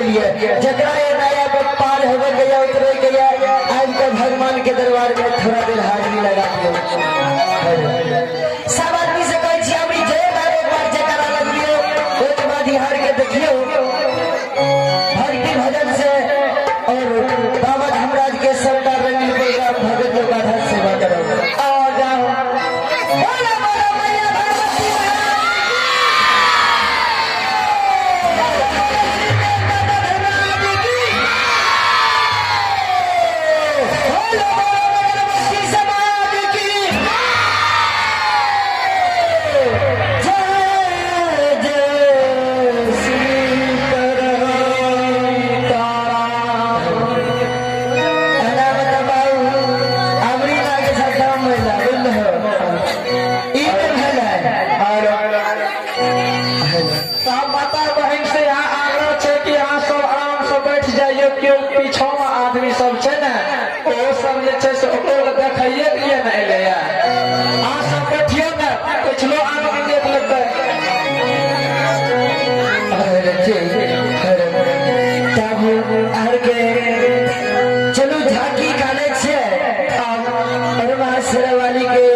लिए जकरा ये नया पार हो गया उतर गया आज के भगवान के दरबार में थोड़ा देर हाजिरी लगा दियो। सब आदमी से कहे छी अभी जे बारे बार जकरा लगियो एक बार हार के देखियो भक्ति भजन से और बाबा धर्मराज के सरकार रंगीन प्रोग्राम भगत लोग का सेवा करो और जाओ आदमी सब छै ने ओ सब जे छै से ओकरो देखैए लिए ने एले या अहाँ सब बैठियो ने पिछलो आदमी देख लेतै चलू झांकी काले छे अरमा शेरावाली के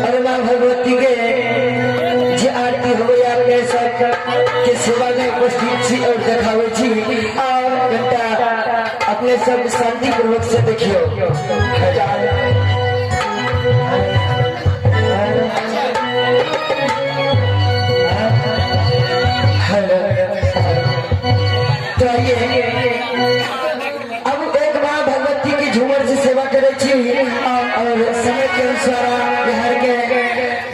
अरमा भगवती के जे आरती होवे आपके सब के सेवा में उपस्थित छी और देखावे छी और घंटा अपने सब शांति पूर्वक से देखियो। तो अब एक बार भगवती की झूमर से सेवा करे और समय के अनुसार बिहार के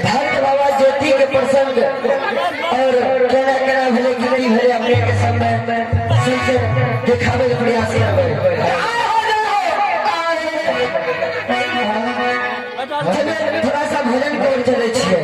भक्त बाबा ज्योति के प्रसंग और केना केना भले गिरी भले अपने के समय से दिखावे के प्रयास करबे। थोड़ा सा भजन कर चले छिए।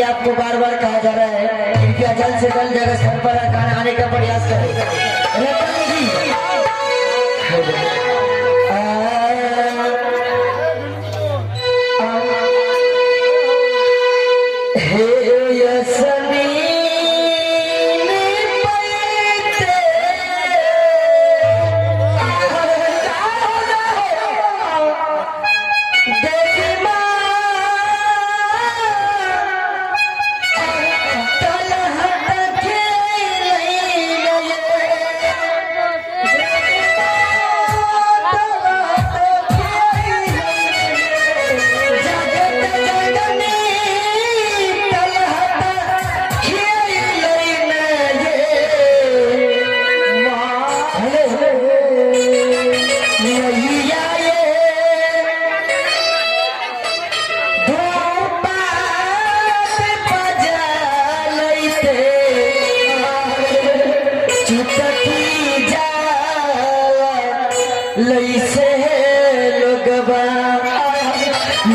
आपको बार बार कहा जा रहा है कृपया जल्द से जल्द जगह स्थल पर आने का प्रयास करें। रतन जी देवी माँ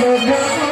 लोग